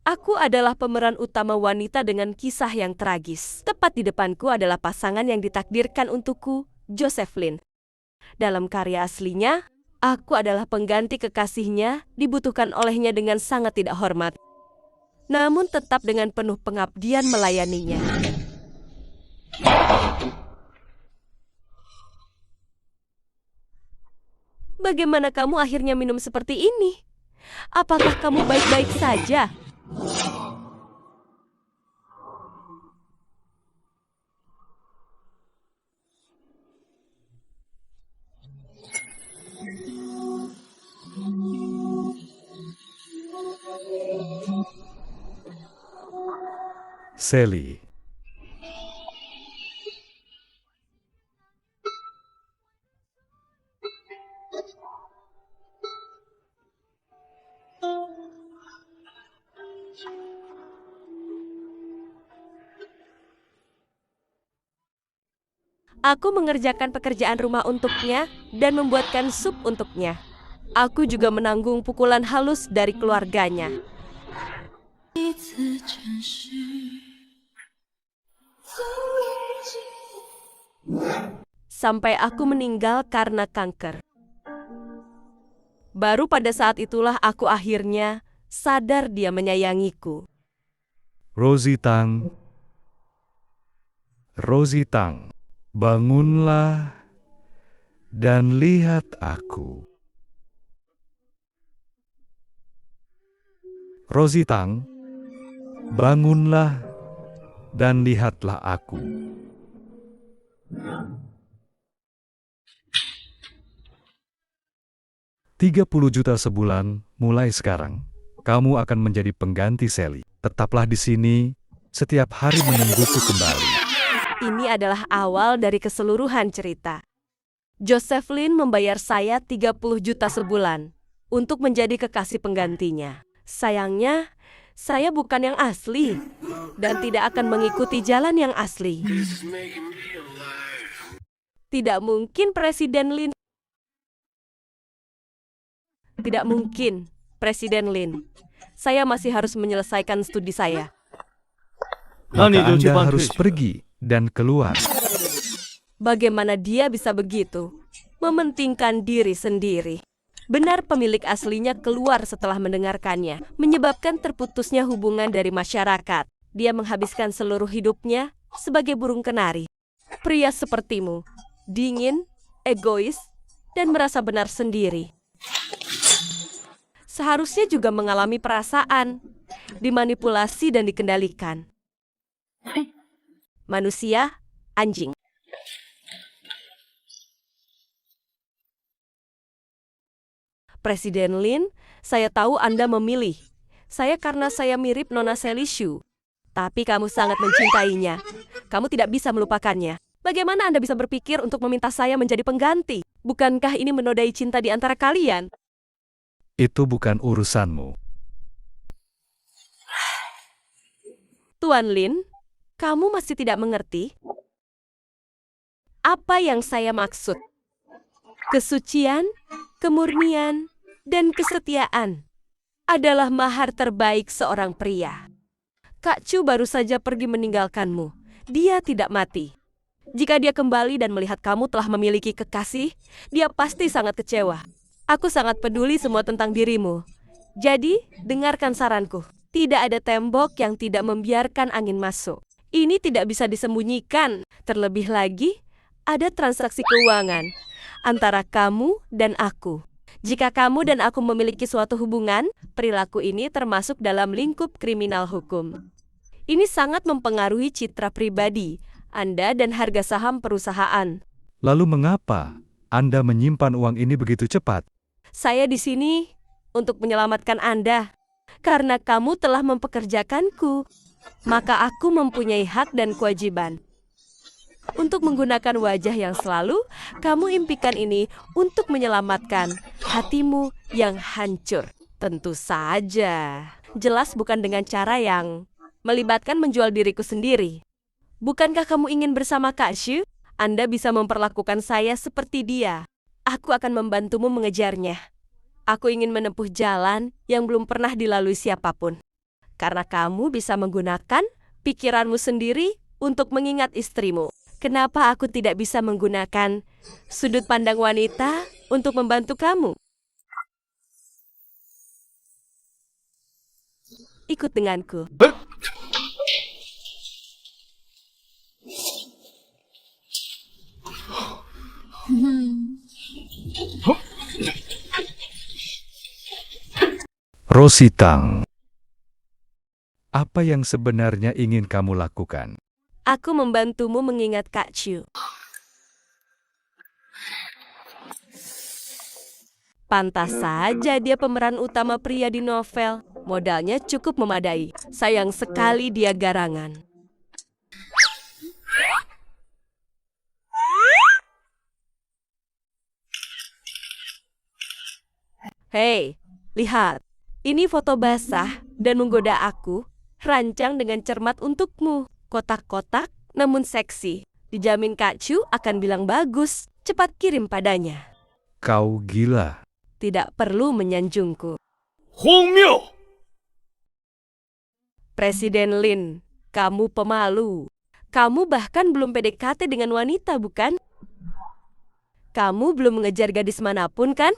Aku adalah pemeran utama wanita dengan kisah yang tragis. Tepat di depanku adalah pasangan yang ditakdirkan untukku, Jocelyn. Dalam karya aslinya, aku adalah pengganti kekasihnya, dibutuhkan olehnya dengan sangat tidak hormat. Namun tetap dengan penuh pengabdian melayaninya. Bagaimana kamu akhirnya minum seperti ini? Apakah kamu baik-baik saja? Sally. Aku mengerjakan pekerjaan rumah untuknya dan membuatkan sup untuknya. Aku juga menanggung pukulan halus dari keluarganya. Sampai aku meninggal karena kanker. Baru pada saat itulah aku akhirnya sadar dia menyayangiku. Rosie Tang, bangunlah dan lihat aku. Rosie Tang, bangunlah dan lihatlah aku. $30 juta sebulan mulai sekarang. Kamu akan menjadi pengganti Sally. Tetaplah di sini setiap hari menungguku kembali. Ini adalah awal dari keseluruhan cerita. Jocelyn membayar saya 30 juta sebulan untuk menjadi kekasih penggantinya. Sayangnya, saya bukan yang asli dan tidak akan mengikuti jalan yang asli. Tidak mungkin, Presiden Lin. Tidak mungkin, Presiden Lin. Saya masih harus menyelesaikan studi saya. Maka Anda harus pergi dan keluar. Bagaimana dia bisa begitu? Mementingkan diri sendiri. Benar pemilik aslinya keluar setelah mendengarkannya, menyebabkan terputusnya hubungan dari masyarakat. Dia menghabiskan seluruh hidupnya sebagai burung kenari. Pria sepertimu, dingin, egois, dan merasa benar sendiri. Seharusnya juga mengalami perasaan, dimanipulasi dan dikendalikan. Manusia, anjing. Presiden Lin, saya tahu Anda memilih saya karena saya mirip Nona Sally Shu. Tapi kamu sangat mencintainya. Kamu tidak bisa melupakannya. Bagaimana Anda bisa berpikir untuk meminta saya menjadi pengganti? Bukankah ini menodai cinta di antara kalian? Itu bukan urusanmu. Tuan Lin, kamu masih tidak mengerti? Apa yang saya maksud? Kesucian, kemurnian, dan kesetiaan adalah mahar terbaik seorang pria. Kak Chu baru saja pergi meninggalkanmu. Dia tidak mati. Jika dia kembali dan melihat kamu telah memiliki kekasih, dia pasti sangat kecewa. Aku sangat peduli semua tentang dirimu. Jadi, dengarkan saranku. Tidak ada tembok yang tidak membiarkan angin masuk. Ini tidak bisa disembunyikan. Terlebih lagi, ada transaksi keuangan antara kamu dan aku. Jika kamu dan aku memiliki suatu hubungan, perilaku ini termasuk dalam lingkup kriminal hukum. Ini sangat mempengaruhi citra pribadi Anda dan harga saham perusahaan. Lalu mengapa Anda menyimpan uang ini begitu cepat? Saya di sini untuk menyelamatkan Anda. Karena kamu telah mempekerjakanku, maka aku mempunyai hak dan kewajiban untuk menggunakan wajah yang selalu kamu impikan ini untuk menyelamatkan hatimu yang hancur. Tentu saja. Jelas bukan dengan cara yang melibatkan menjual diriku sendiri. Bukankah kamu ingin bersama Kak Shu? Anda bisa memperlakukan saya seperti dia. Aku akan membantumu mengejarnya. Aku ingin menempuh jalan yang belum pernah dilalui siapapun. Karena kamu bisa menggunakan pikiranmu sendiri untuk mengingat istrimu. Kenapa aku tidak bisa menggunakan sudut pandang wanita untuk membantu kamu? Ikut denganku. Rositang, apa yang sebenarnya ingin kamu lakukan? Aku membantumu mengingat Kak Chu. Pantas saja dia pemeran utama pria di novel. Modalnya cukup memadai. Sayang sekali dia garangan. Hei, lihat. Ini foto basah dan menggoda aku, rancang dengan cermat untukmu. Kotak-kotak namun seksi. Dijamin Kak Chu akan bilang bagus. Cepat kirim padanya. Kau gila. Tidak perlu menyanjungku. 荒谬！ Presiden Lin, kamu pemalu. Kamu bahkan belum PDKT dengan wanita, bukan? Kamu belum mengejar gadis manapun, kan?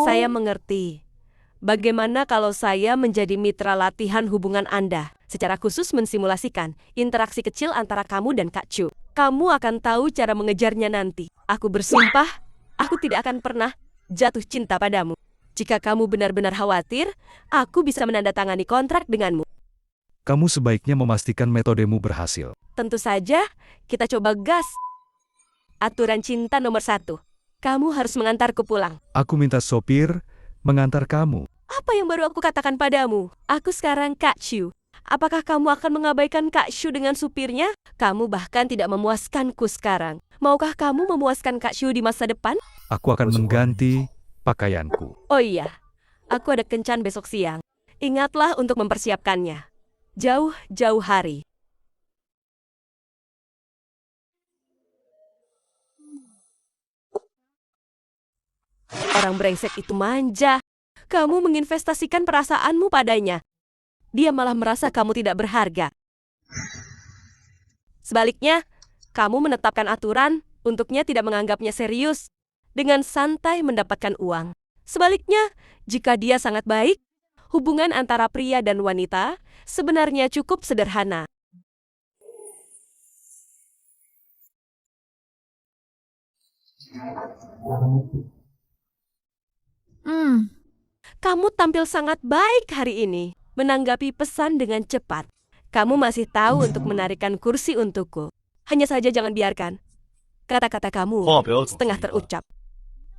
Saya mengerti. Bagaimana kalau saya menjadi mitra latihan hubungan Anda? Secara khusus mensimulasikan interaksi kecil antara kamu dan Kak Chu. Kamu akan tahu cara mengejarnya nanti. Aku bersumpah, aku tidak akan pernah jatuh cinta padamu. Jika kamu benar-benar khawatir, aku bisa menandatangani kontrak denganmu. Kamu sebaiknya memastikan metodemu berhasil. Tentu saja, kita coba gas. Aturan cinta nomor 1. Kamu harus mengantarku pulang. Aku minta sopir mengantar kamu. Apa yang baru aku katakan padamu? Aku sekarang Kak Chu. Apakah kamu akan mengabaikan Kak Chu dengan supirnya? Kamu bahkan tidak memuaskanku sekarang. Maukah kamu memuaskan Kak Chu di masa depan? Aku akan mengganti pakaianku. Oh iya, aku ada kencan besok siang. Ingatlah untuk mempersiapkannya. Jauh-jauh hari. Orang brengsek itu manja. Kamu menginvestasikan perasaanmu padanya. Dia malah merasa kamu tidak berharga. Sebaliknya, kamu menetapkan aturan untuknya tidak menganggapnya serius, dengan santai mendapatkan uang. Sebaliknya, jika dia sangat baik, hubungan antara pria dan wanita sebenarnya cukup sederhana. Kamu tampil sangat baik hari ini, menanggapi pesan dengan cepat. Kamu masih tahu untuk menarikan kursi untukku. Hanya saja jangan biarkan kata-kata kamu setengah terucap.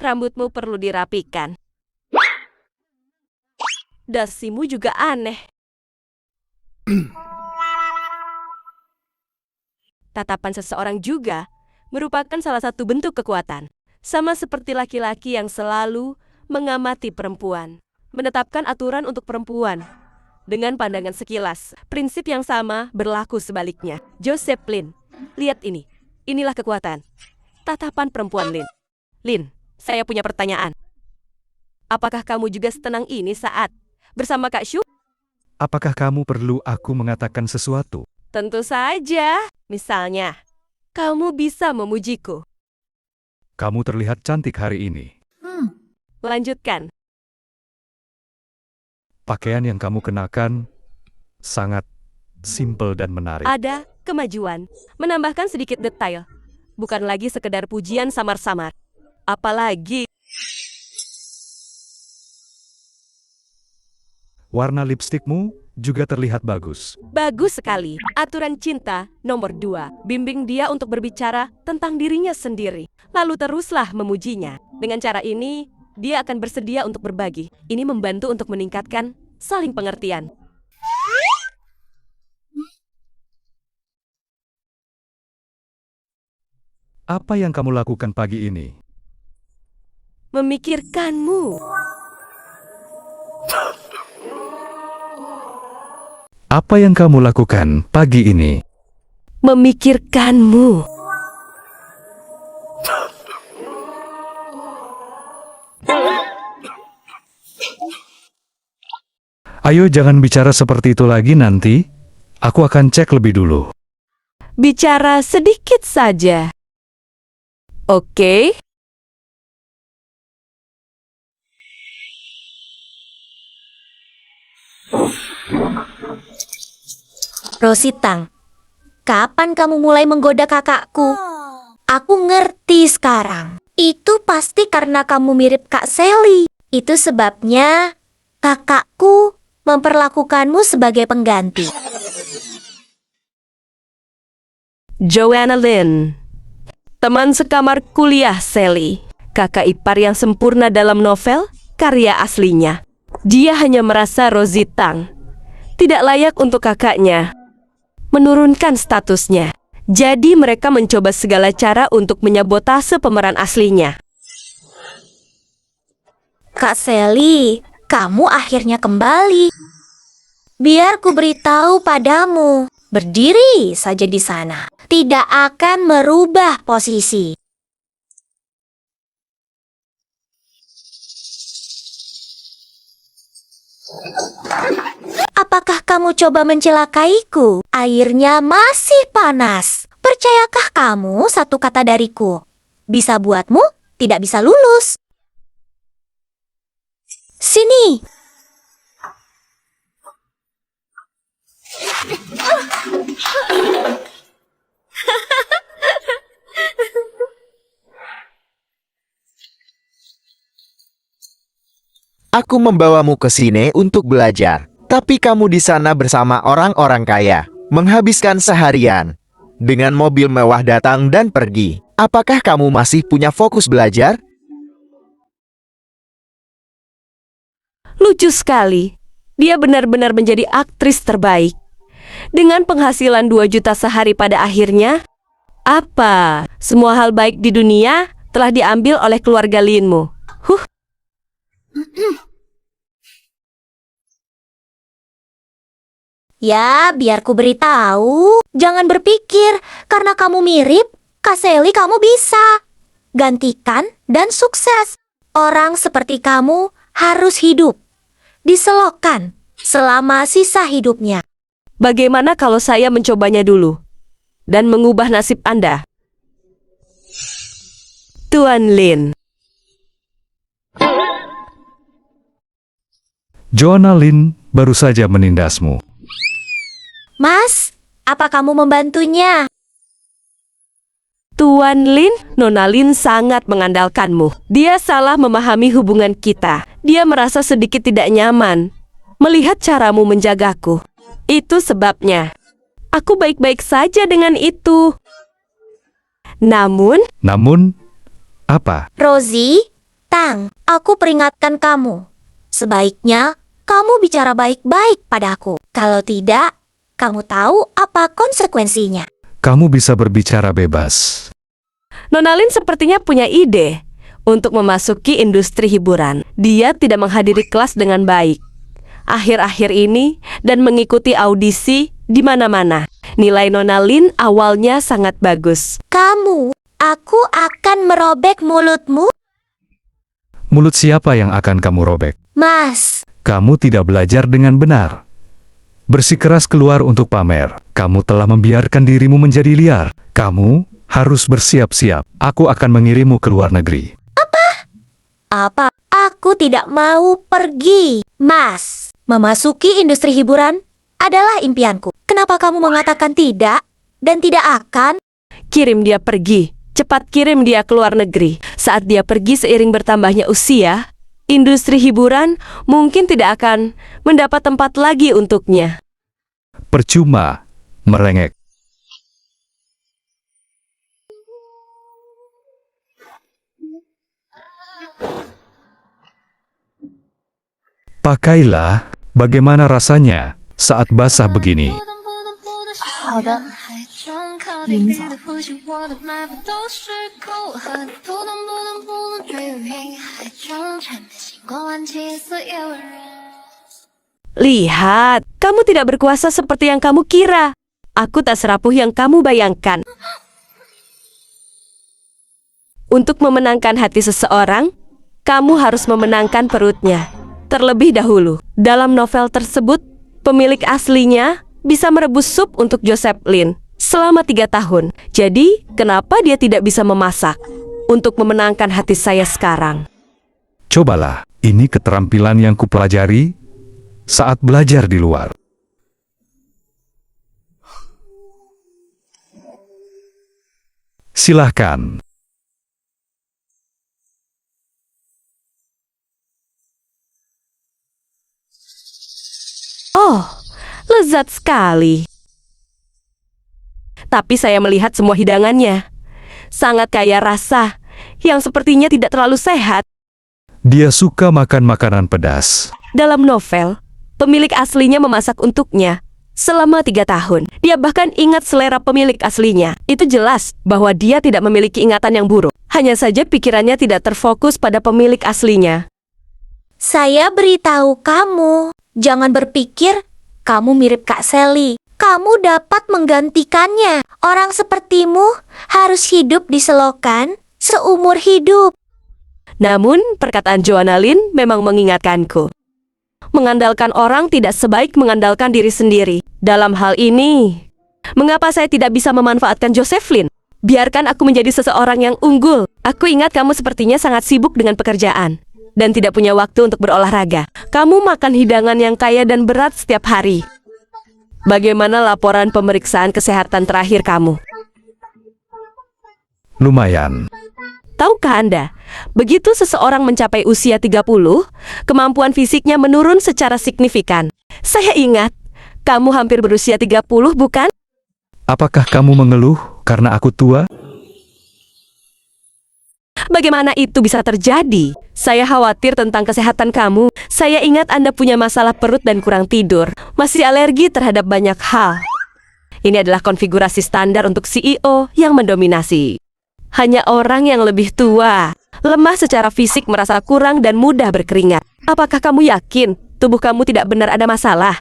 Rambutmu perlu dirapikan. Dasimu juga aneh. Tatapan seseorang juga merupakan salah satu bentuk kekuatan. Sama seperti laki-laki yang selalu mengamati perempuan. Menetapkan aturan untuk perempuan. Dengan pandangan sekilas, prinsip yang sama berlaku sebaliknya. Joseph Lin, lihat ini. Inilah kekuatan. Tatapan perempuan Lin. Lin, saya punya pertanyaan. Apakah kamu juga setenang ini saat bersama Kak Chu? Apakah kamu perlu aku mengatakan sesuatu? Tentu saja. Misalnya, kamu bisa memujiku. Kamu terlihat cantik hari ini. Lanjutkan. Pakaian yang kamu kenakan sangat simpel dan menarik. Ada kemajuan. Menambahkan sedikit detail. Bukan lagi sekedar pujian samar-samar. Apalagi Warna lipstikmu juga terlihat bagus. bagus sekali. Aturan cinta nomor 2. Bimbing dia untuk berbicara tentang dirinya sendiri. Lalu teruslah memujinya. Dengan cara ini, dia akan bersedia untuk berbagi. Ini membantu untuk meningkatkan saling pengertian. Apa yang kamu lakukan pagi ini? Memikirkanmu. Apa yang kamu lakukan pagi ini? Memikirkanmu. Ayo jangan bicara seperti itu lagi nanti. Aku akan cek lebih dulu. Bicara sedikit saja. Oke? Rositang, kapan kamu mulai menggoda kakakku? Aku ngerti sekarang. Itu pasti karena kamu mirip Kak Sally. Itu sebabnya kakakku memperlakukanmu sebagai pengganti. Joanna Lynn, teman sekamar kuliah Sally, kakak ipar yang sempurna dalam novel, karya aslinya. Dia hanya merasa Rositang tidak layak untuk kakaknya, menurunkan statusnya. Jadi mereka mencoba segala cara untuk menyabotase pemeran aslinya. Kak Sally, kamu akhirnya kembali. Biar ku beritahu padamu, berdiri saja di sana. Tidak akan merubah posisi. Apakah kamu coba mencelakaiku? Airnya masih panas. Percayakah kamu satu kata dariku bisa buatmu tidak bisa lulus? Sini. Aku membawamu ke sini untuk belajar, tapi kamu di sana bersama orang-orang kaya, menghabiskan seharian. Dengan mobil mewah datang dan pergi. Apakah kamu masih punya fokus belajar? Lucu sekali. Dia benar-benar menjadi aktris terbaik. Dengan penghasilan 2 juta sehari pada akhirnya, apa? Semua hal baik di dunia telah diambil oleh keluarga Linmu. Ya, biar ku beritahu. Jangan berpikir, karena kamu mirip, Kak Sally kamu bisa. Gantikan dan sukses. Orang seperti kamu harus hidup. Diselokkan selama sisa hidupnya. Bagaimana kalau saya mencobanya dulu dan mengubah nasib Anda? Tuan Lin. Joanna Lynn baru saja menindasmu. Mas, apa kamu membantunya? Tuan Lin, Nona Lin sangat mengandalkanmu. Dia salah memahami hubungan kita. Dia merasa sedikit tidak nyaman melihat caramu menjagaku. Itu sebabnya. Aku baik-baik saja dengan itu. Namun, apa? Rosie, Tang, aku peringatkan kamu. Sebaiknya kamu bicara baik-baik padaku. Kalau tidak, kamu tahu apa konsekuensinya. Kamu bisa berbicara bebas. Nona Lin sepertinya punya ide untuk memasuki industri hiburan. Dia tidak menghadiri kelas dengan baik akhir-akhir ini dan mengikuti audisi di mana-mana. Nilai Nona Lin awalnya sangat bagus. Aku akan merobek mulutmu. Mulut siapa yang akan kamu robek? Mas, Kamu tidak belajar dengan benar. Bersikeras keluar untuk pamer. Kamu telah membiarkan dirimu menjadi liar. Kamu harus bersiap-siap. Aku akan mengirimmu ke luar negeri. apa? Aku tidak mau pergi. Mas, memasuki industri hiburan adalah impianku. Kenapa kamu mengatakan tidak dan tidak akan? Kirim dia pergi. Cepat kirim dia ke luar negeri. Saat dia pergi seiring bertambahnya usia, industri hiburan mungkin tidak akan mendapat tempat lagi untuknya. Percuma merengek. Pakailah, bagaimana rasanya saat basah begini. 好的，明早。呼吸我的脉搏都是口渴的，扑通扑通扑通坠入云海中，缠绵星光万起，色也温热。 Lihat, kamu tidak berkuasa seperti yang kamu kira. Aku tak serapuh yang kamu bayangkan. Untuk memenangkan hati seseorang, kamu harus memenangkan perutnya terlebih dahulu. Dalam novel tersebut, pemilik aslinya bisa merebus sup untuk Jocelyn selama 3 tahun. Jadi, kenapa dia tidak bisa memasak untuk memenangkan hati saya sekarang? Cobalah, ini keterampilan yang kupelajari saat belajar di luar. Silahkan. Oh, lezat sekali. Tapi saya melihat semua hidangannya. Sangat kaya rasa, yang sepertinya tidak terlalu sehat. Dia suka makan makanan pedas. Dalam novel, pemilik aslinya memasak untuknya selama 3 tahun. Dia bahkan ingat selera pemilik aslinya. Itu jelas bahwa dia tidak memiliki ingatan yang buruk. Hanya saja pikirannya tidak terfokus pada pemilik aslinya. Saya beritahu kamu, jangan berpikir kamu mirip Kak Sally. Kamu dapat menggantikannya. Orang sepertimu harus hidup di selokan seumur hidup. Namun, perkataan Joanna Lynn memang mengingatkanku. Mengandalkan orang tidak sebaik mengandalkan diri sendiri. Dalam hal ini, mengapa saya tidak bisa memanfaatkan Jocelyn? Biarkan aku menjadi seseorang yang unggul. Aku ingat kamu sepertinya sangat sibuk dengan pekerjaan dan tidak punya waktu untuk berolahraga. Kamu makan hidangan yang kaya dan berat setiap hari. Bagaimana laporan pemeriksaan kesehatan terakhir kamu? Lumayan. Tahukah Anda, begitu seseorang mencapai usia 30, kemampuan fisiknya menurun secara signifikan. Saya ingat, kamu hampir berusia 30, bukan? Apakah kamu mengeluh karena aku tua? Bagaimana itu bisa terjadi? Saya khawatir tentang kesehatan kamu. Saya ingat Anda punya masalah perut dan kurang tidur. Masih alergi terhadap banyak hal. Ini adalah konfigurasi standar untuk CEO yang mendominasi. Hanya orang yang lebih tua, lemah secara fisik, merasa kurang dan mudah berkeringat. Apakah kamu yakin tubuh kamu tidak benar ada masalah?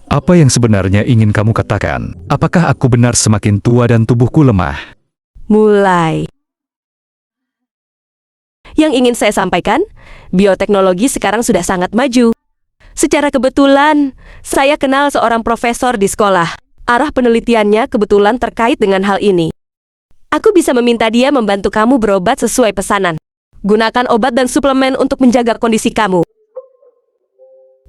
Apa yang sebenarnya ingin kamu katakan? Apakah aku benar semakin tua dan tubuhku lemah? Mulai. Yang ingin saya sampaikan, bioteknologi sekarang sudah sangat maju. Secara kebetulan, saya kenal seorang profesor di sekolah. Arah penelitiannya kebetulan terkait dengan hal ini. Aku bisa meminta dia membantu kamu berobat sesuai pesanan. Gunakan obat dan suplemen untuk menjaga kondisi kamu.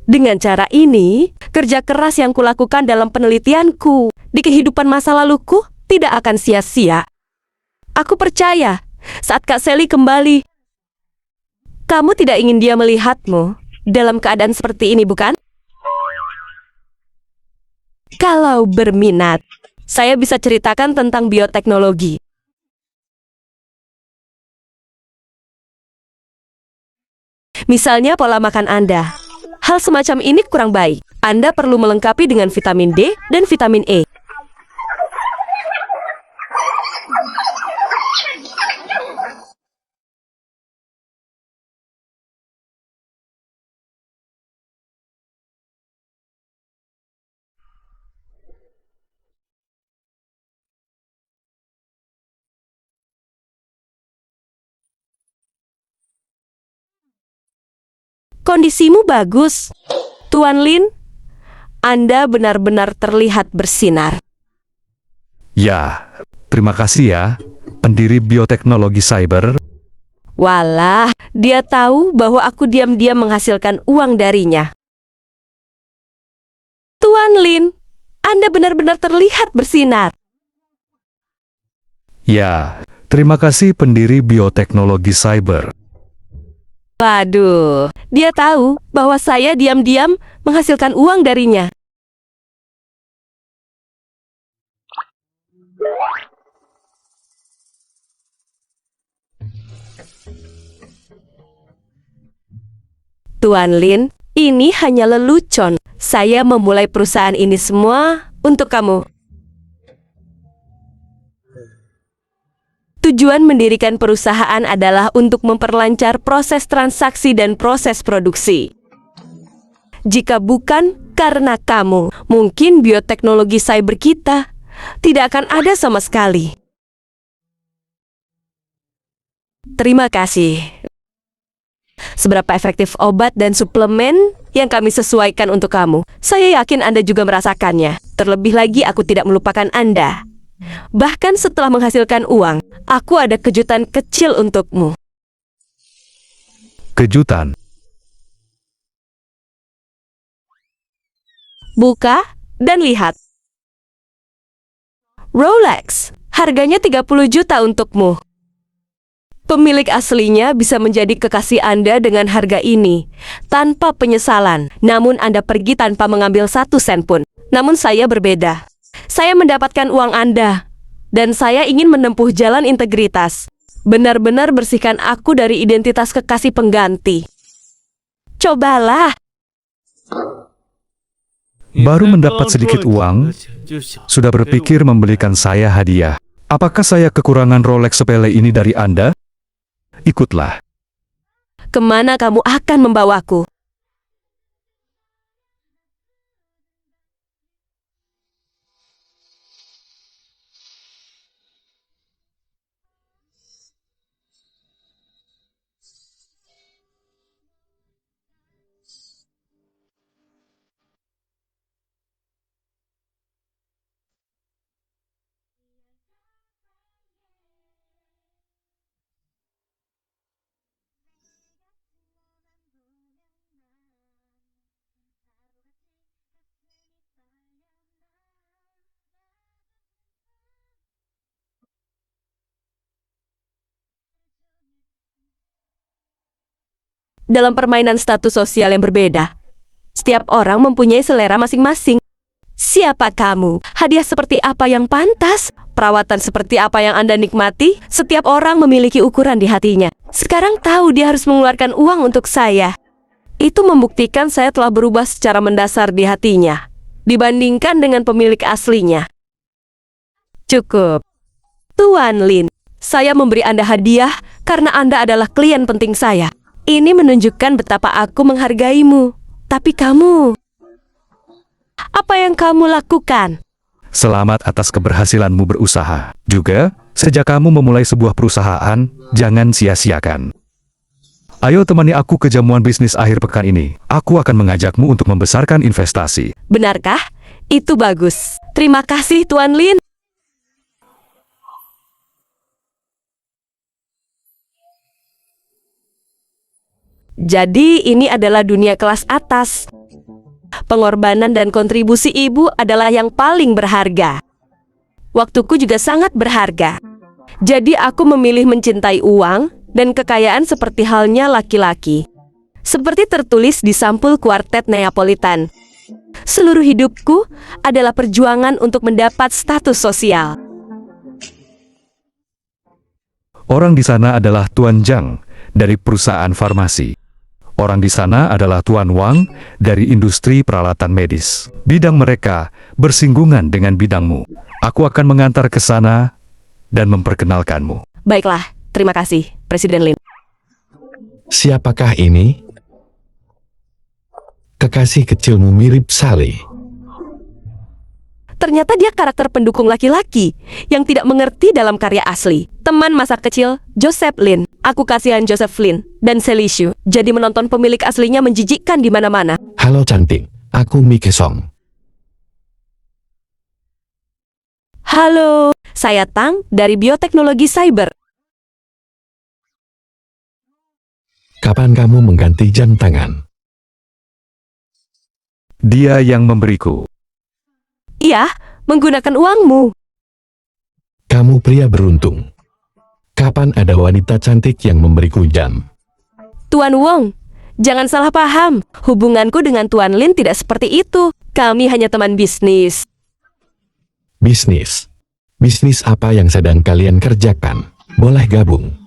Dengan cara ini, kerja keras yang kulakukan dalam penelitianku di kehidupan masa laluku tidak akan sia-sia. Aku percaya, saat Kak Sally kembali, kamu tidak ingin dia melihatmu dalam keadaan seperti ini, bukan? Kalau berminat, saya bisa ceritakan tentang bioteknologi. Misalnya pola makan Anda. Hal semacam ini kurang baik. Anda perlu melengkapi dengan vitamin D dan vitamin E. Kondisimu bagus, Tuan Lin. Anda benar-benar terlihat bersinar. Ya, terima kasih ya, pendiri bioteknologi cyber. Walah, dia tahu bahwa aku diam-diam menghasilkan uang darinya. Tuan Lin, Anda benar-benar terlihat bersinar. Ya, terima kasih pendiri bioteknologi cyber. Waduh, dia tahu bahwa saya diam-diam menghasilkan uang darinya. Tuan Lin, ini hanya lelucon. Saya memulai perusahaan ini semua untuk kamu. Tujuan mendirikan perusahaan adalah untuk memperlancar proses transaksi dan proses produksi. Jika bukan karena kamu, mungkin bioteknologi cyber kita tidak akan ada sama sekali. Terima kasih. seberapa efektif obat dan suplemen yang kami sesuaikan untuk kamu. Saya yakin Anda juga merasakannya. Terlebih lagi aku tidak melupakan Anda. Bahkan setelah menghasilkan uang, aku ada kejutan kecil untukmu. Kejutan. Buka dan lihat. Rolex, harganya 30 juta untukmu. Pemilik aslinya bisa menjadi kekasih Anda dengan harga ini, tanpa penyesalan. Namun Anda pergi tanpa mengambil 1 sen pun. Namun saya berbeda. Saya mendapatkan uang Anda, dan saya ingin menempuh jalan integritas. Benar-benar bersihkan aku dari identitas kekasih pengganti. Cobalah. Baru mendapat sedikit uang, sudah berpikir membelikan saya hadiah. Apakah saya kekurangan Rolex sepele ini dari Anda? Ikutlah. Kemana kamu akan membawaku? Dalam permainan status sosial yang berbeda, setiap orang mempunyai selera masing-masing. Siapa kamu? Hadiah seperti apa yang pantas? Perawatan seperti apa yang Anda nikmati? Setiap orang memiliki ukuran di hatinya. Sekarang tahu dia harus mengeluarkan uang untuk saya. Itu membuktikan saya telah berubah secara mendasar di hatinya, dibandingkan dengan pemilik aslinya. Cukup. Tuan Lin, saya memberi Anda hadiah karena Anda adalah klien penting saya. Ini menunjukkan betapa aku menghargaimu. Tapi kamu, apa yang kamu lakukan? Selamat atas keberhasilanmu berusaha. Juga, sejak kamu memulai sebuah perusahaan, jangan sia-siakan. Ayo temani aku ke jamuan bisnis akhir pekan ini. Aku akan mengajakmu untuk membesarkan investasi. Benarkah? Itu bagus. Terima kasih, Tuan Lin. Jadi ini adalah dunia kelas atas. Pengorbanan dan kontribusi ibu adalah yang paling berharga. Waktuku juga sangat berharga. Jadi aku memilih mencintai uang dan kekayaan seperti halnya laki-laki. Seperti tertulis di sampul kuartet Neapolitan. Seluruh hidupku adalah perjuangan untuk mendapat status sosial. Orang di sana adalah Tuan Zhang dari perusahaan farmasi. Orang di sana adalah Tuan Wang dari industri peralatan medis. Bidang mereka bersinggungan dengan bidangmu. Aku akan mengantar ke sana dan memperkenalkanmu. Baiklah, terima kasih, Presiden Lin. Siapakah ini? Kekasih kecilmu mirip Sally. Ternyata dia karakter pendukung laki-laki yang tidak mengerti dalam karya asli. Teman masa kecil, Joseph Lin. Aku kasihan Joseph Lin dan Sally Shu. Jadi menonton pemilik aslinya menjijikkan di mana-mana. Halo cantik, aku Mike Song. Halo, saya Tang dari Bioteknologi Cyber. Kapan kamu mengganti jam tangan? Dia yang memberiku. Iya, menggunakan uangmu. Kamu pria beruntung. Kapan ada wanita cantik yang memberiku jam? Tuan Wong, jangan salah paham. Hubunganku dengan Tuan Lin tidak seperti itu. Kami hanya teman bisnis. Bisnis. Bisnis apa yang sedang kalian kerjakan? Boleh gabung.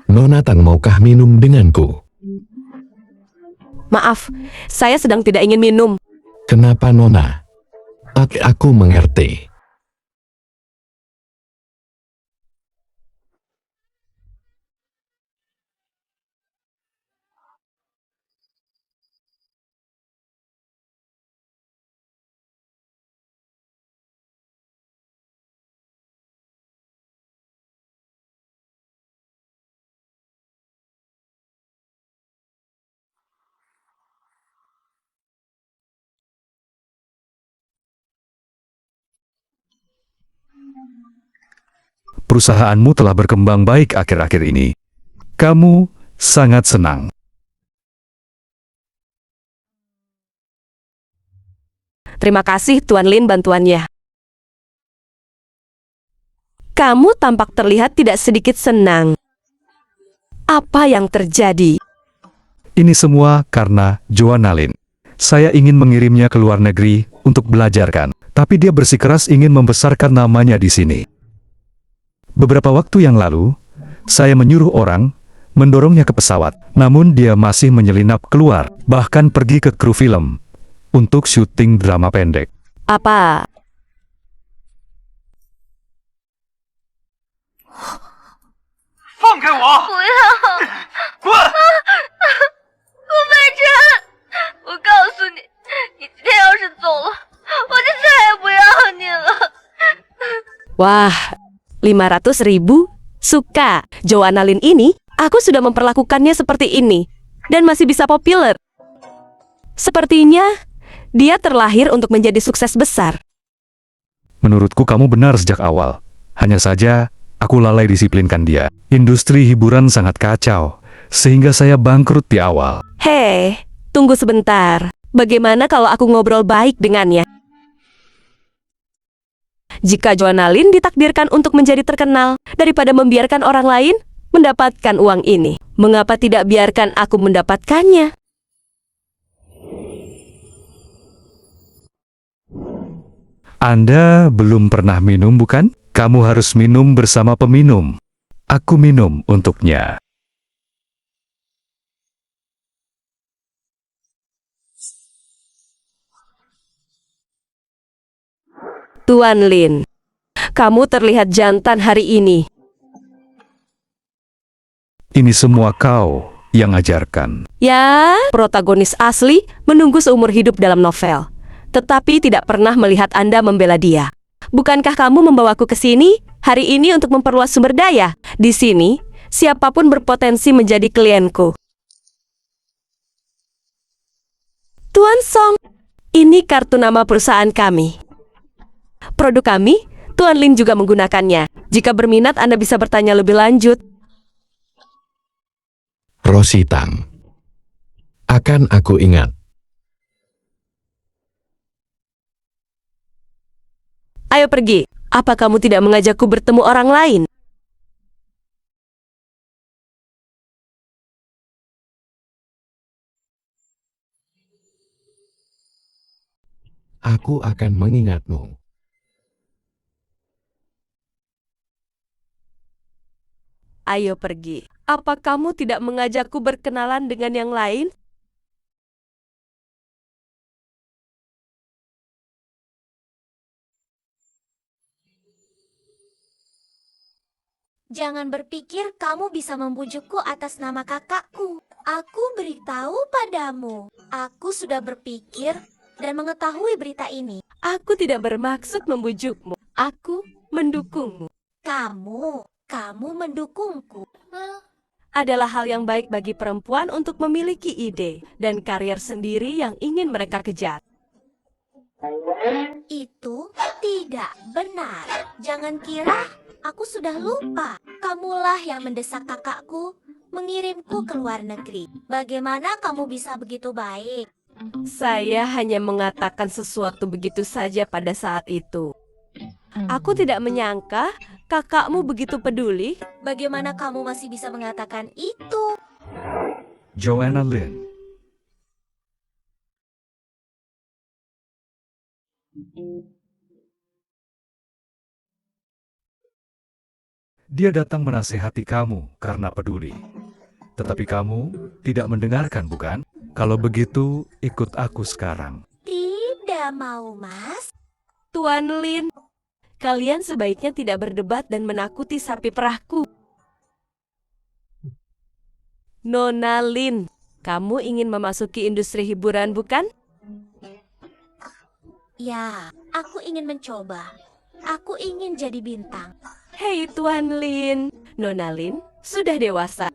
Nona Tang, maukah minum denganku? Maaf, saya sedang tidak ingin minum. Kenapa Nona? Aku mengerti. Perusahaanmu telah berkembang baik akhir-akhir ini. Kamu sangat senang. Terima kasih Tuan Lin bantuannya. Kamu tampak terlihat tidak sedikit senang. Apa yang terjadi? Ini semua karena Joanna Lin. Saya ingin mengirimnya ke luar negeri untuk belajarkan, tapi dia bersikeras ingin membesarkan namanya di sini. Beberapa waktu yang lalu, saya menyuruh orang mendorongnya ke pesawat, namun dia masih menyelinap keluar, bahkan pergi ke kru film untuk syuting drama pendek. Apa? 放开我！不要！滚！顾北辰，我告诉你，你今天要是走了，我就再也不要你了。 Wah, 500.000? Suka. Joanna Lin ini, aku sudah memperlakukannya seperti ini. Dan masih bisa populer. Sepertinya, dia terlahir untuk menjadi sukses besar. Menurutku kamu benar sejak awal. Hanya saja, aku lalai disiplinkan dia. Industri hiburan sangat kacau, sehingga saya bangkrut di awal. Hei, tunggu sebentar. Bagaimana kalau aku ngobrol baik dengannya? Jika Joanna Lin ditakdirkan untuk menjadi terkenal, daripada membiarkan orang lain mendapatkan uang ini, mengapa tidak biarkan aku mendapatkannya? Anda belum pernah minum, bukan? Kamu harus minum bersama peminum. Aku minum untuknya. Tuan Lin, kamu terlihat jantan hari ini. Ini semua kau yang ajarkan. Ya, protagonis asli menunggu seumur hidup dalam novel, tetapi tidak pernah melihat Anda membela dia. Bukankah kamu membawaku ke sini hari ini untuk memperluas sumber daya? Di sini, siapapun berpotensi menjadi klienku. Tuan Song, ini kartu nama perusahaan kami. Produk kami, Tuan Lin juga menggunakannya. Jika berminat, Anda bisa bertanya lebih lanjut. Rositang. Akan aku ingat. Ayo pergi. Apa kamu tidak mengajakku bertemu orang lain? Aku akan mengingatmu. Ayo pergi. Apa kamu tidak mengajakku berkenalan dengan yang lain? Jangan berpikir kamu bisa membujukku atas nama kakakku. Aku beritahu padamu. Aku sudah berpikir dan mengetahui berita ini. Aku tidak bermaksud membujukmu. Aku mendukungmu. Kamu mendukungku. Adalah hal yang baik bagi perempuan untuk memiliki ide dan karier sendiri yang ingin mereka kejar. Itu tidak benar. Jangan kira aku sudah lupa. Kamulah yang mendesak kakakku mengirimku ke luar negeri. Bagaimana kamu bisa begitu baik? Saya hanya mengatakan sesuatu begitu saja pada saat itu. Aku tidak menyangka kakakmu begitu peduli. Bagaimana kamu masih bisa mengatakan itu? Joanna Lin. Dia datang menasehati kamu karena peduli. Tetapi kamu tidak mendengarkan, bukan? Kalau begitu, ikut aku sekarang. Tidak mau, Mas. Tuan Lin, kalian sebaiknya tidak berdebat dan menakuti sapi perahku. Nona Lin, kamu ingin memasuki industri hiburan, bukan? Ya, aku ingin mencoba. Aku ingin jadi bintang. Hei Tuan Lin, Nona Lin sudah dewasa.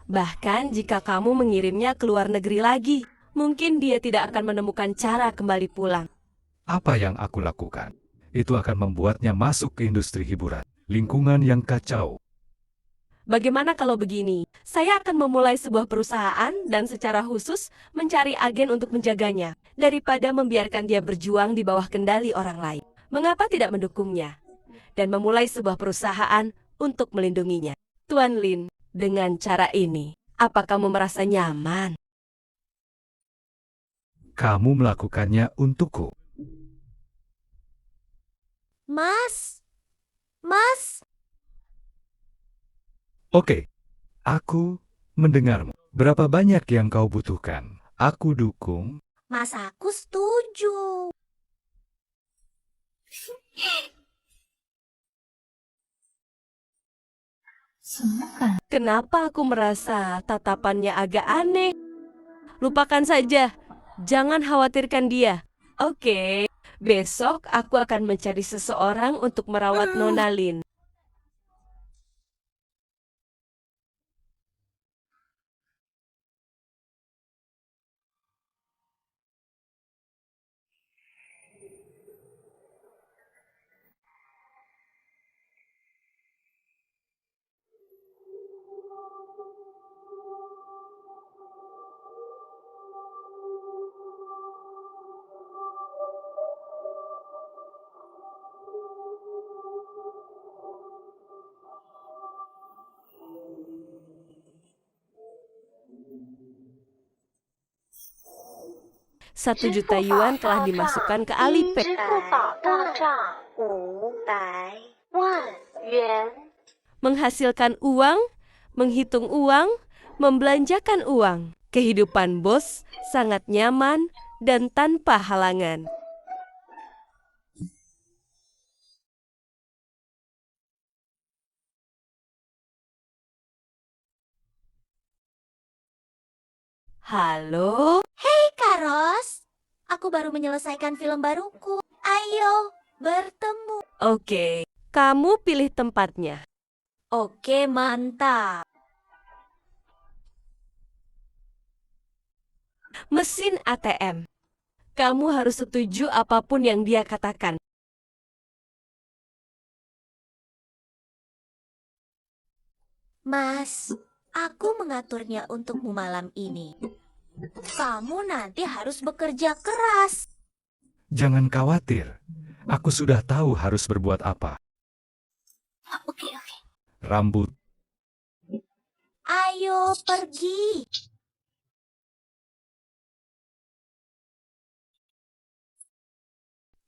Bahkan jika kamu mengirimnya ke luar negeri lagi, mungkin dia tidak akan menemukan cara kembali pulang. Apa yang aku lakukan? Itu akan membuatnya masuk ke industri hiburan. Lingkungan yang kacau. Bagaimana kalau begini? Saya akan memulai sebuah perusahaan dan secara khusus mencari agen untuk menjaganya, daripada membiarkan dia berjuang di bawah kendali orang lain. Mengapa tidak mendukungnya? Dan memulai sebuah perusahaan untuk melindunginya. Tuan Lin, dengan cara ini, apa kamu merasa nyaman? Kamu melakukannya untukku. Mas, Mas, Oke, aku mendengarmu. Berapa banyak yang kau butuhkan? Aku dukung. Mas aku setuju. Kenapa aku merasa tatapannya agak aneh? Lupakan saja, jangan khawatirkan dia. Oke, besok aku akan mencari seseorang untuk merawat Nona Lin. Rp1.000.000 telah dimasukkan ke Alipay. Menghasilkan uang, menghitung uang, membelanjakan uang. Kehidupan bos sangat nyaman dan tanpa halangan. Halo? Hei Kak Ros, aku baru menyelesaikan film baruku. Ayo, bertemu. Oke, kamu pilih tempatnya. Oke, mantap. Mesin ATM. Kamu harus setuju apapun yang dia katakan. Mas, aku mengaturnya untukmu malam ini. Kamu nanti harus bekerja keras. Jangan khawatir. Aku sudah tahu harus berbuat apa. Oke. Rambut. Ayo pergi.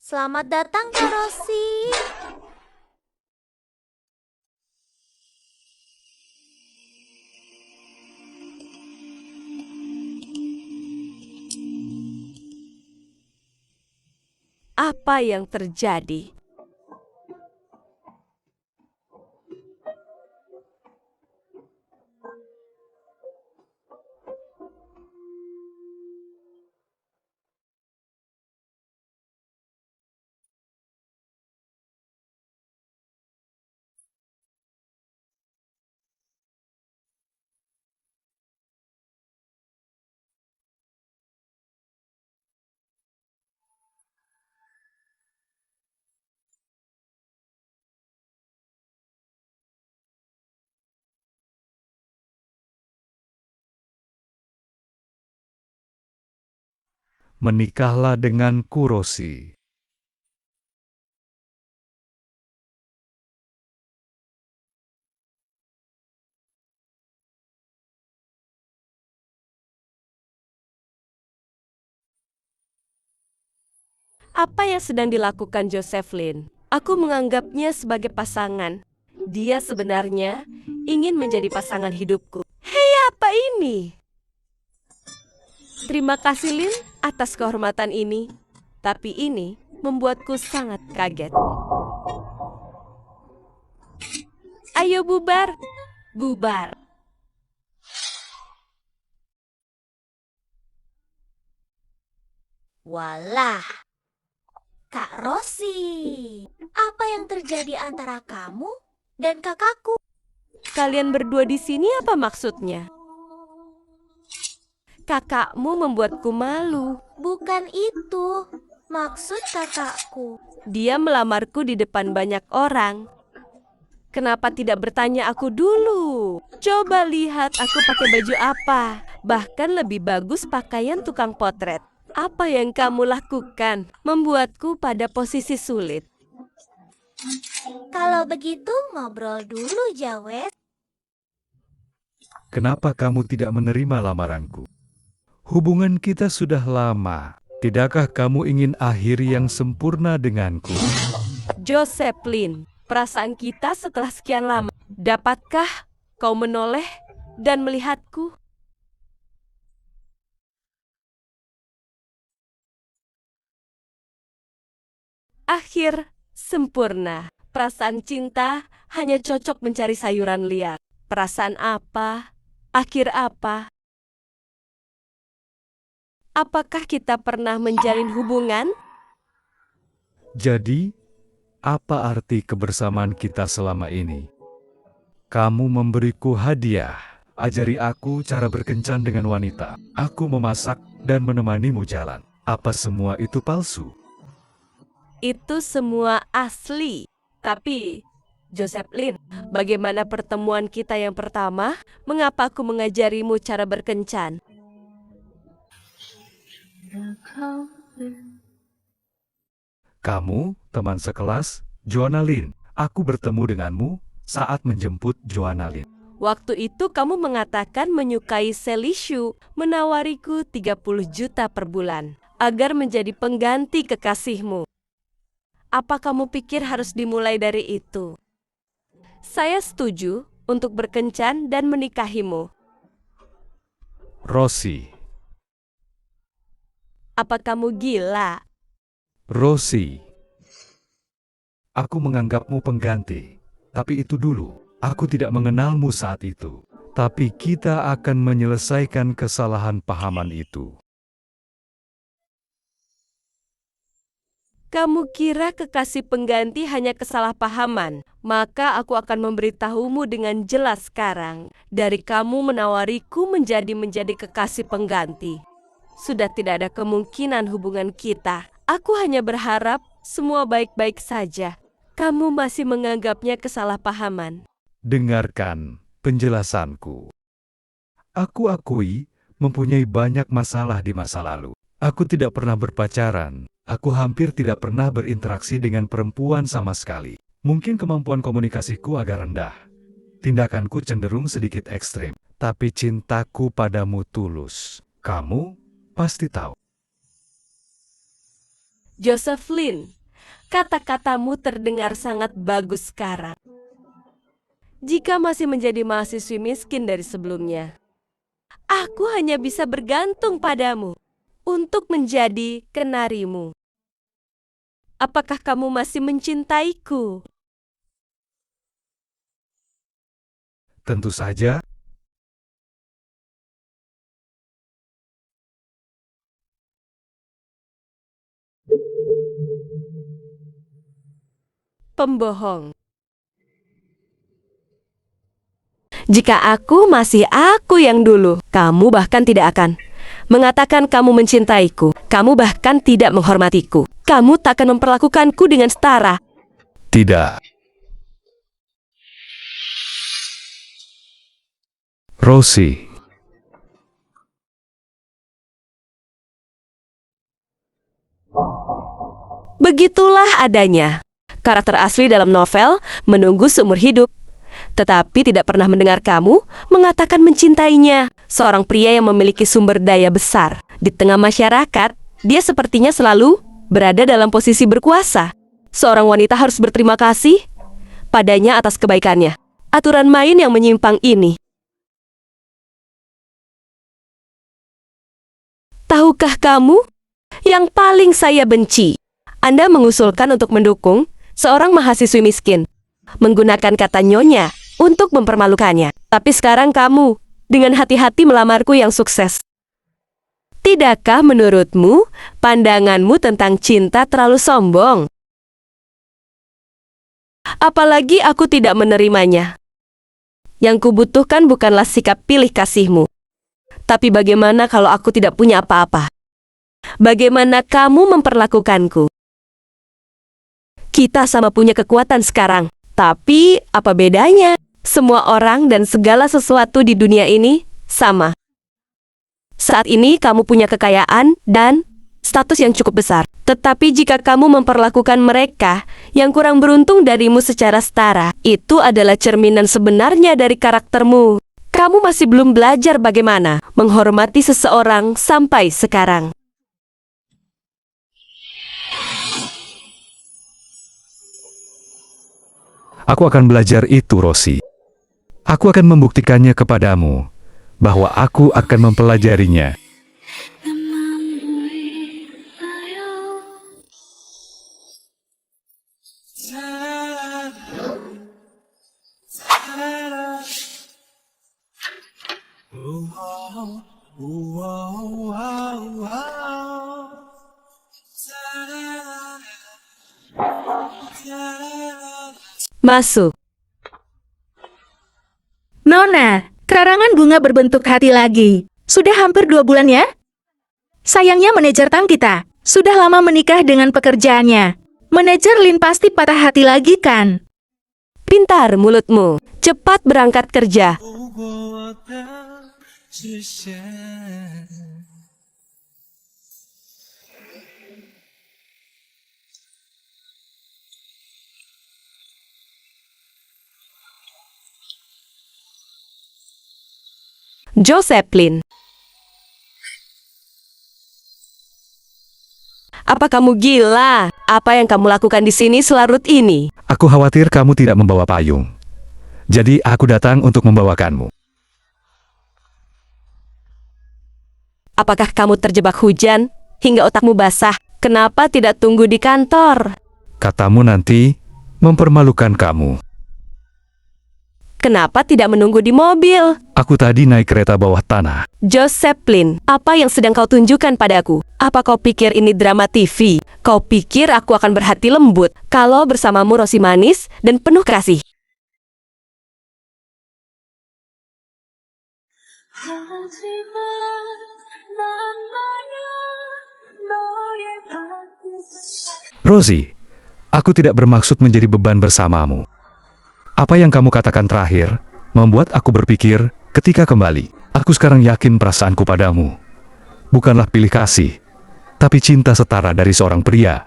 Selamat datang, Kak Rosi. Apa yang terjadi? Menikahlah dengan Kuroshi. Apa yang sedang dilakukan Jocelyn? Aku menganggapnya sebagai pasangan. Dia sebenarnya ingin menjadi pasangan hidupku. Hei, apa ini? Terima kasih, Lin, atas kehormatan ini. Tapi ini membuatku sangat kaget. Ayo bubar. Bubar. Walah, Kak Rosi, apa yang terjadi antara kamu dan kakakku? Kalian berdua di sini apa maksudnya? Kakakmu membuatku malu. Bukan itu. Maksud kakakku? Dia melamarku di depan banyak orang. Kenapa tidak bertanya aku dulu? Coba lihat aku pakai baju apa. Bahkan lebih bagus pakaian tukang potret. Apa yang kamu lakukan membuatku pada posisi sulit. Kalau begitu ngobrol dulu, Jawes. Kenapa kamu tidak menerima lamaranku? Hubungan kita sudah lama. Tidakkah kamu ingin akhiri yang sempurna denganku? Jocelyn, perasaan kita setelah sekian lama. Dapatkah kau menoleh dan melihatku? Akhir sempurna. Perasaan cinta hanya cocok mencari sayuran liar. Perasaan apa? Akhir apa? Apakah kita pernah menjalin hubungan? Jadi, apa arti kebersamaan kita selama ini? Kamu memberiku hadiah, ajari aku cara berkencan dengan wanita. Aku memasak dan menemanimu jalan. Apa semua itu palsu? Itu semua asli. Tapi, Jocelyn, bagaimana pertemuan kita yang pertama? Mengapa aku mengajarimu cara berkencan? Kamu, teman sekelas, Joanna Lin. Aku bertemu denganmu saat menjemput Joanna Lin. Waktu itu kamu mengatakan menyukai Sally Shu, menawariku 30 juta per bulan agar menjadi pengganti kekasihmu. Apa kamu pikir harus dimulai dari itu? Saya setuju untuk berkencan dan menikahimu. Rosie. Apa kamu gila? Rosie. Aku menganggapmu pengganti. Tapi itu dulu. Aku tidak mengenalmu saat itu. Tapi kita akan menyelesaikan kesalahan pahaman itu. Kamu kira kekasih pengganti hanya kesalahpahaman? Maka aku akan memberitahumu dengan jelas sekarang. Dari kamu menawariku menjadi kekasih pengganti. Sudah tidak ada kemungkinan hubungan kita. Aku hanya berharap semua baik-baik saja. Kamu masih menganggapnya kesalahpahaman. Dengarkan penjelasanku. Aku akui mempunyai banyak masalah di masa lalu. Aku tidak pernah berpacaran. Aku hampir tidak pernah berinteraksi dengan perempuan sama sekali. Mungkin kemampuan komunikasiku agak rendah. Tindakanku cenderung sedikit ekstrim. Tapi cintaku padamu tulus. Kamu pasti tahu. Jocelyn, kata-katamu terdengar sangat bagus sekarang. Jika masih menjadi mahasiswi miskin dari sebelumnya, aku hanya bisa bergantung padamu untuk menjadi kenarimu. Apakah kamu masih mencintaiku? Tentu saja. Pembohong. Jika aku masih aku yang dulu, kamu bahkan tidak akan mengatakan kamu mencintaiku. Kamu bahkan tidak menghormatiku. Kamu tak akan memperlakukanku dengan setara. Tidak. Rosie. Begitulah adanya. Karakter asli dalam novel menunggu seumur hidup, tetapi tidak pernah mendengar kamu mengatakan mencintainya. Seorang pria yang memiliki sumber daya besar di tengah masyarakat, dia sepertinya selalu berada dalam posisi berkuasa. Seorang wanita harus berterima kasih padanya atas kebaikannya. Aturan main yang menyimpang ini. Tahukah kamu yang paling saya benci? Anda mengusulkan untuk mendukung seorang mahasiswi miskin, menggunakan kata nyonya untuk mempermalukannya. Tapi sekarang kamu dengan hati-hati melamarku yang sukses. Tidakkah menurutmu pandanganmu tentang cinta terlalu sombong? Apalagi aku tidak menerimanya. Yang kubutuhkan bukanlah sikap pilih kasihmu. Tapi bagaimana kalau aku tidak punya apa-apa? Bagaimana kamu memperlakukanku? Kita sama punya kekuatan sekarang. Tapi, apa bedanya? Semua orang dan segala sesuatu di dunia ini sama. Saat ini kamu punya kekayaan dan status yang cukup besar. Tetapi jika kamu memperlakukan mereka yang kurang beruntung darimu secara setara, itu adalah cerminan sebenarnya dari karaktermu. Kamu masih belum belajar bagaimana menghormati seseorang sampai sekarang. Aku akan belajar itu, Rosie. Aku akan membuktikannya kepadamu bahwa aku akan mempelajarinya. Masuk. Nona, karangan bunga berbentuk hati lagi. Sudah hampir 2 bulan ya? Sayangnya manajer Tang kita sudah lama menikah dengan pekerjaannya. Manajer Lin pasti patah hati lagi kan? Pintar mulutmu. Cepat berangkat kerja. Josephine. Apa kamu gila? Apa yang kamu lakukan di sini selarut ini? Aku khawatir kamu tidak membawa payung. Jadi aku datang untuk membawakanmu. Apakah kamu terjebak hujan hingga otakmu basah? Kenapa tidak tunggu di kantor? Katamu nanti mempermalukan kamu. Kenapa tidak menunggu di mobil? Aku tadi naik kereta bawah tanah. Josephine, apa yang sedang kau tunjukkan padaku? Apa kau pikir ini drama TV? Kau pikir aku akan berhati lembut kalau bersamamu Rosie manis dan penuh kasih? Rosie, aku tidak bermaksud menjadi beban bersamamu. Apa yang kamu katakan terakhir membuat aku berpikir ketika kembali. Aku sekarang yakin perasaanku padamu bukanlah pilih kasih, tapi cinta setara dari seorang pria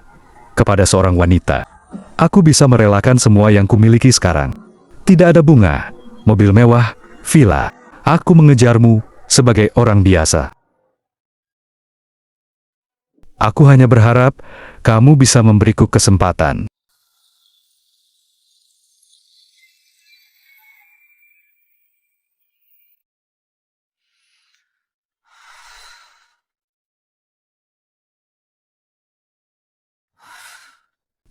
kepada seorang wanita. Aku bisa merelakan semua yang kumiliki sekarang. Tidak ada bunga, mobil mewah, villa. Aku mengejarmu sebagai orang biasa. Aku hanya berharap kamu bisa memberiku kesempatan.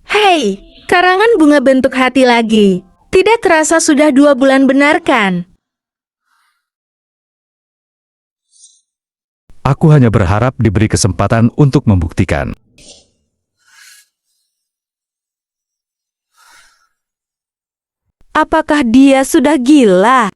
Hei, karangan bunga bentuk hati lagi. Tidak terasa sudah 2 bulan benar kan? Aku hanya berharap diberi kesempatan untuk membuktikan. Apakah dia sudah gila?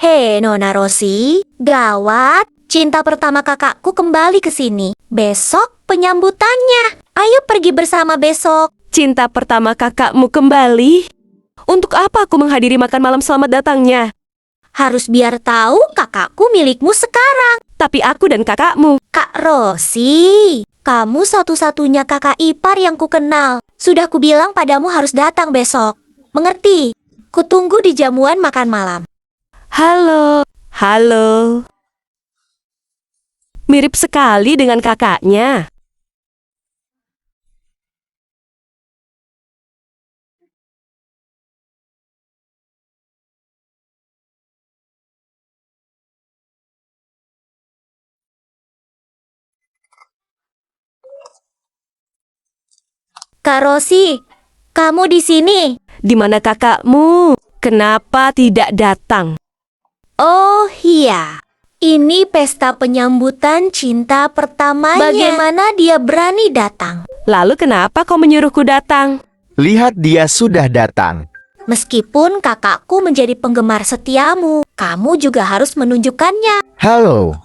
Hei, Nona Rosie, gawat. Cinta pertama kakakku kembali ke sini. Besok penyambutannya. Ayo pergi bersama besok. Cinta pertama kakakmu kembali? Untuk apa aku menghadiri makan malam selamat datangnya? Harus biar tahu kakakku milikmu sekarang. Tapi aku dan kakakmu. Kak Rosie, kamu satu-satunya kakak ipar yang ku kenal. Sudah kubilang padamu harus datang besok. Mengerti? Kutunggu di jamuan makan malam. Halo, halo. Mirip sekali dengan kakaknya. Kak Rosie, kamu di sini? Di mana kakakmu? Kenapa tidak datang? Oh iya, ini pesta penyambutan cinta pertamanya. Bagaimana dia berani datang? Lalu kenapa kau menyuruhku datang? Lihat dia sudah datang. Meskipun kakakku menjadi penggemar setiamu, kamu juga harus menunjukkannya. Halo,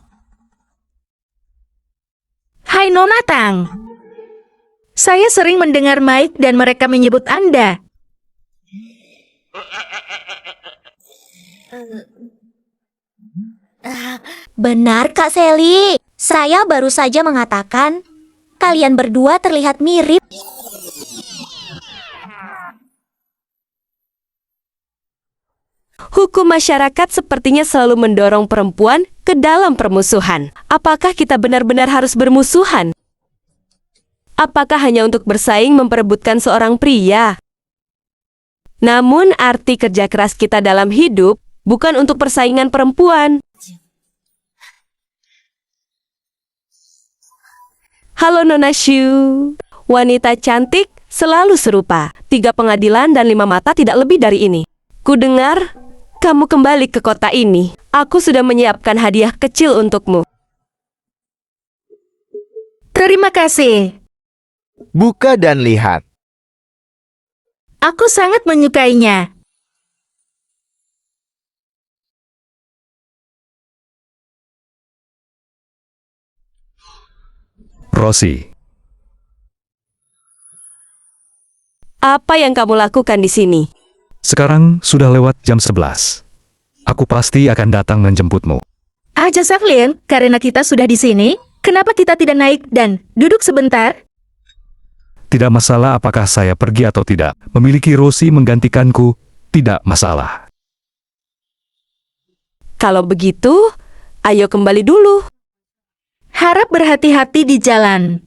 Hai Nona Tang. Saya sering mendengar Mike dan mereka menyebut Anda. Benar, Kak Sally. Saya baru saja mengatakan, kalian berdua terlihat mirip. Hukum masyarakat sepertinya selalu mendorong perempuan ke dalam permusuhan. Apakah kita benar-benar harus bermusuhan? Apakah hanya untuk bersaing memperebutkan seorang pria? Namun arti kerja keras kita dalam hidup bukan untuk persaingan perempuan. Halo Nona Shu. Wanita cantik selalu serupa. 3 pengadilan dan 5 mata tidak lebih dari ini. Kudengar kamu kembali ke kota ini. Aku sudah menyiapkan hadiah kecil untukmu. Terima kasih. buka dan lihat. Aku sangat menyukainya. Rosie, Apa yang kamu lakukan di sini? sekarang sudah lewat jam 11. Aku pasti akan datang menjemputmu. Josephine, karena kita sudah di sini, kenapa kita tidak naik dan duduk sebentar? Tidak masalah apakah saya pergi atau tidak. Memiliki Rosie menggantikanku, tidak masalah. Kalau begitu, ayo kembali dulu. Harap berhati-hati di jalan.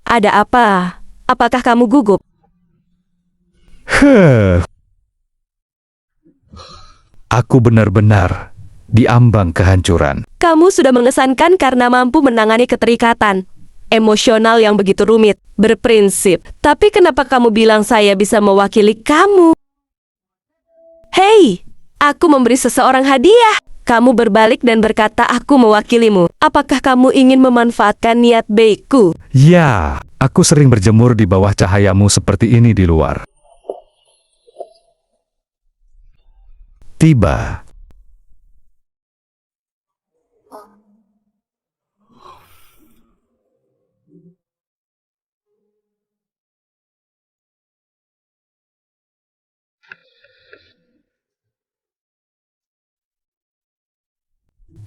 Ada apa? Apakah kamu gugup? Aku benar-benar diambang kehancuran. Kamu sudah mengesankan karena mampu menangani keterikatan emosional yang begitu rumit, berprinsip. Tapi kenapa kamu bilang saya bisa mewakili kamu? Hei, aku memberi seseorang hadiah. Kamu berbalik dan berkata aku mewakilimu. Apakah kamu ingin memanfaatkan niat baikku? Ya, aku sering berjemur di bawah cahayamu seperti ini di luar. Tiba.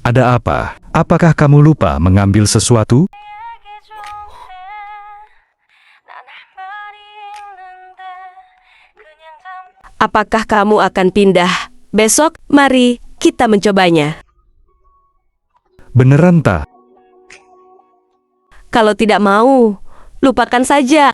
Ada apa? Apakah kamu lupa mengambil sesuatu? Apakah kamu akan pindah? Besok, mari kita mencobanya. Beneran tak? Kalau tidak mau, lupakan saja.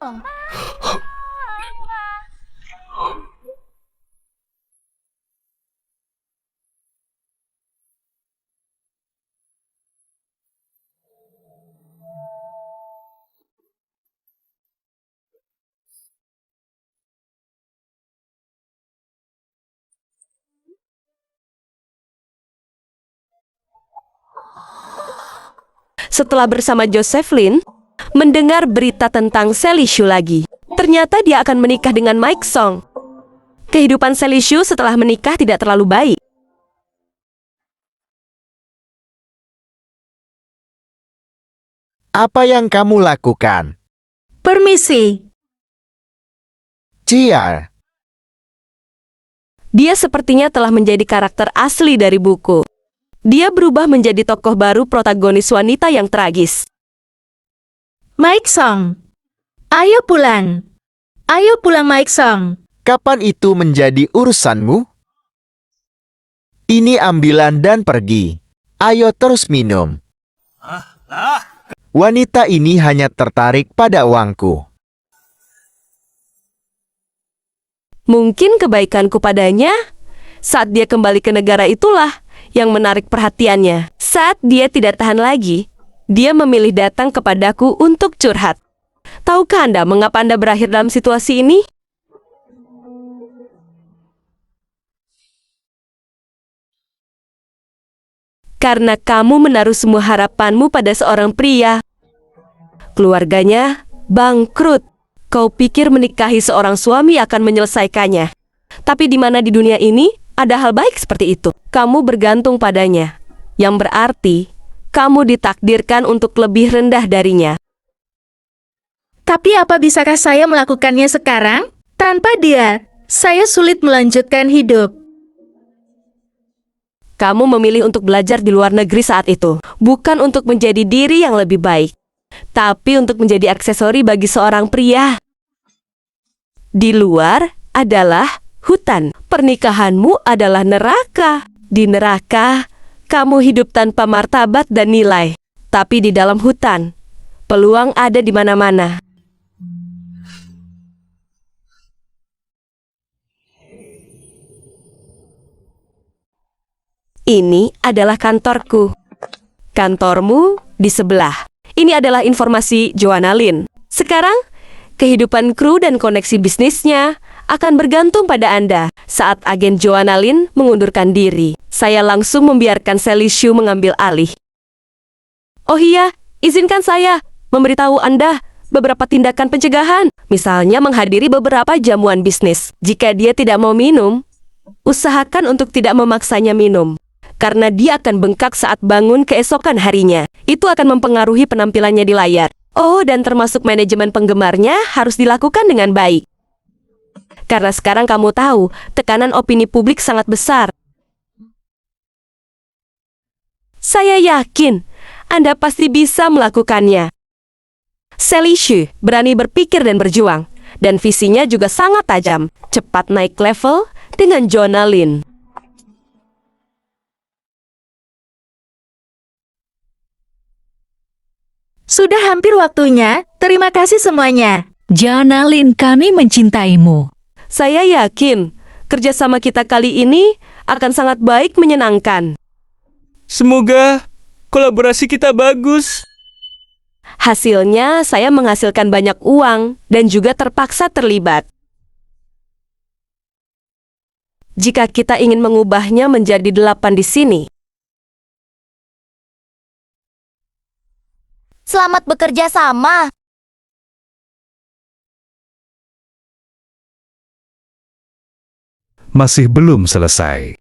Setelah bersama Josephine, mendengar berita tentang Sally Shu lagi. Ternyata dia akan menikah dengan Mike Song. Kehidupan Sally Shu setelah menikah tidak terlalu baik. Apa yang kamu lakukan? Permisi. Ciar, Dia sepertinya telah menjadi karakter asli dari buku. Dia berubah menjadi tokoh baru protagonis wanita yang tragis. Mike Song. Ayo pulang. Ayo pulang Mike Song. kapan itu menjadi urusanmu? Ini ambilan dan pergi. Ayo terus minum. Wanita ini hanya tertarik pada uangku. Mungkin kebaikanku padanya saat dia kembali ke negara itulah yang menarik perhatiannya. Saat dia tidak tahan lagi, Dia memilih datang kepadaku untuk curhat. Tahukah Anda mengapa Anda berakhir dalam situasi ini? Karena kamu menaruh semua harapanmu pada seorang pria. Keluarganya bangkrut. Kau pikir menikahi seorang suami akan menyelesaikannya. Tapi di mana di dunia ini ada hal baik seperti itu? Kamu bergantung padanya. Yang berarti kamu ditakdirkan untuk lebih rendah darinya. Tapi apa bisakah saya melakukannya sekarang? Tanpa dia, saya sulit melanjutkan hidup. Kamu memilih untuk belajar di luar negeri saat itu, bukan untuk menjadi diri yang lebih baik, tapi untuk menjadi aksesori bagi seorang pria. Di luar adalah hutan. Pernikahanmu adalah neraka. Di neraka, kamu hidup tanpa martabat dan nilai. Tapi di dalam hutan, peluang ada di mana-mana. Ini adalah kantorku. Kantormu di sebelah. Ini adalah informasi Joanna Lin. Sekarang, kehidupan kru dan koneksi bisnisnya akan bergantung pada Anda. Saat agen Joanna Lin mengundurkan diri, saya langsung membiarkan Sally Shu mengambil alih. Oh iya, izinkan saya memberitahu Anda beberapa tindakan pencegahan. Misalnya menghadiri beberapa jamuan bisnis. Jika dia tidak mau minum, usahakan untuk tidak memaksanya minum. Karena dia akan bengkak saat bangun keesokan harinya. Itu akan mempengaruhi penampilannya di layar. Oh, dan termasuk manajemen penggemarnya harus dilakukan dengan baik. Karena sekarang kamu tahu, tekanan opini publik sangat besar. Saya yakin Anda pasti bisa melakukannya. Sally Shu berani berpikir dan berjuang. Dan visinya juga sangat tajam. Cepat naik level dengan Joanna Lin. Sudah hampir waktunya. Terima kasih semuanya. Joanna Lin, kami mencintaimu. Saya yakin kerjasama kita kali ini akan sangat baik menyenangkan. Semoga kolaborasi kita bagus. Hasilnya saya menghasilkan banyak uang dan juga terpaksa terlibat. Jika kita ingin mengubahnya menjadi 8 di sini, Selamat bekerja sama. Masih belum selesai.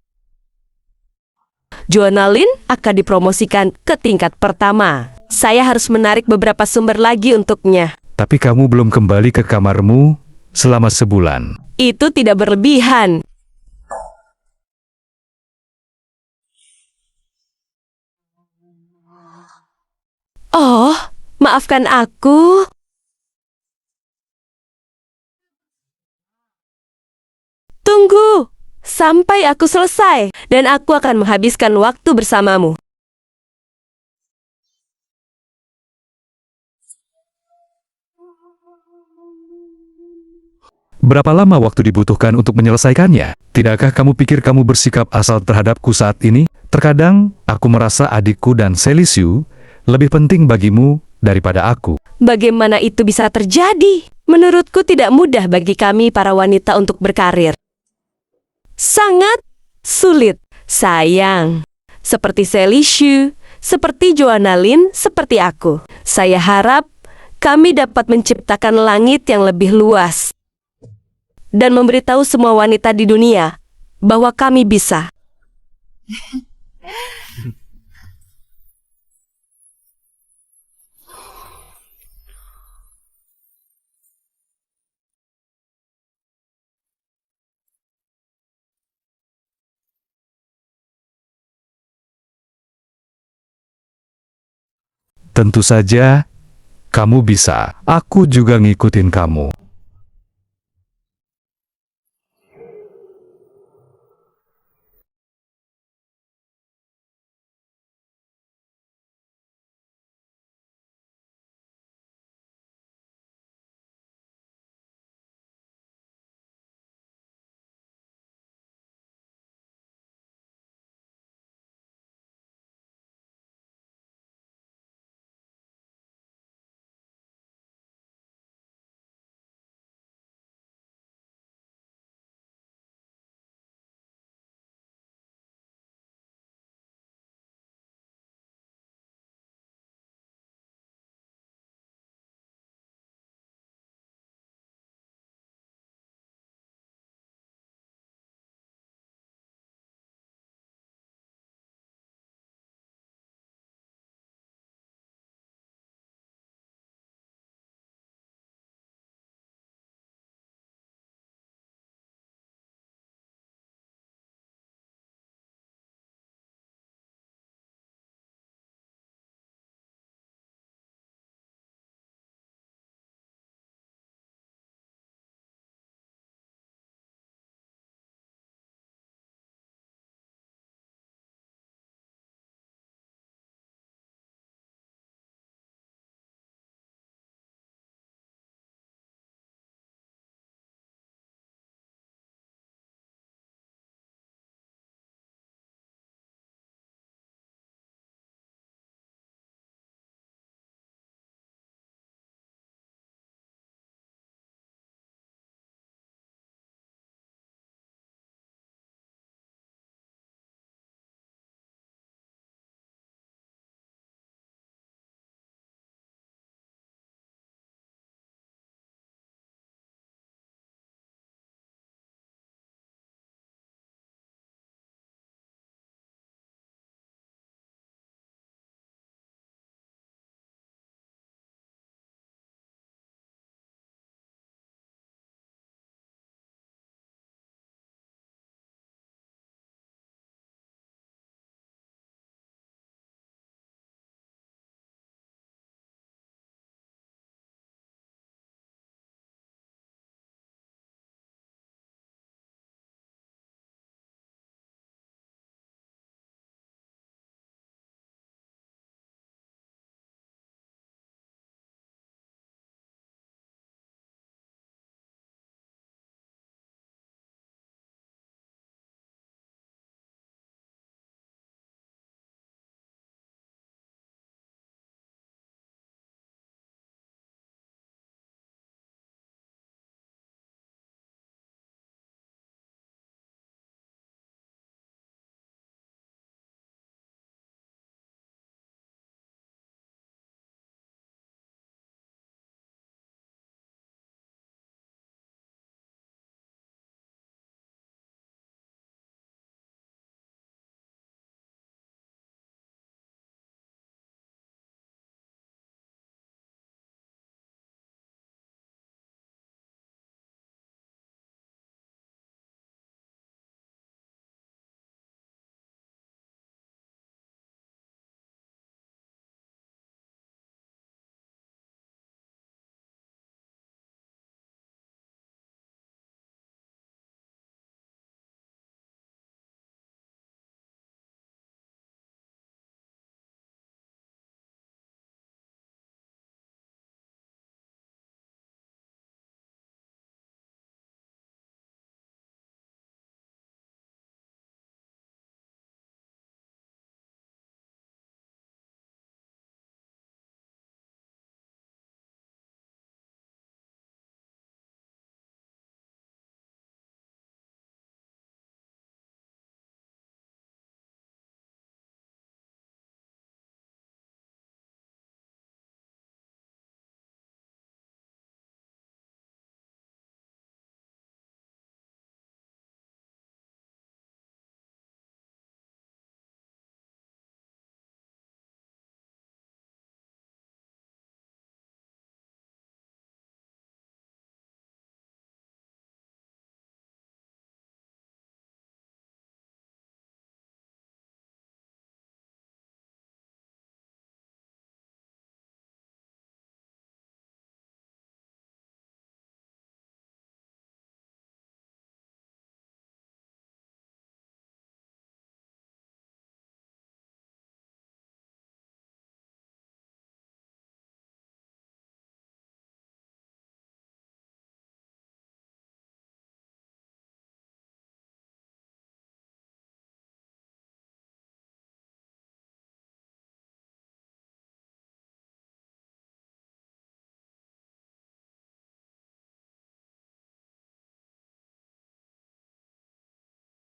Joanna Lin akan dipromosikan ke tingkat pertama. Saya harus menarik beberapa sumber lagi untuknya. Tapi kamu belum kembali ke kamarmu selama sebulan. Itu tidak berlebihan. Oh, maafkan aku. Tunggu, sampai aku selesai, dan aku akan menghabiskan waktu bersamamu. Berapa lama waktu dibutuhkan untuk menyelesaikannya? Tidakkah kamu pikir kamu bersikap asal terhadapku saat ini? Terkadang, aku merasa adikku dan Sally Shu lebih penting bagimu daripada aku. Bagaimana itu bisa terjadi? Menurutku tidak mudah bagi kami para wanita untuk berkarir. Sangat sulit. Sayang. Seperti Sally Shu, seperti Joanna Lin, seperti aku. Saya harap kami dapat menciptakan langit yang lebih luas. Dan memberitahu semua wanita di dunia bahwa kami bisa. Tentu saja, kamu bisa. Aku juga ngikutin kamu.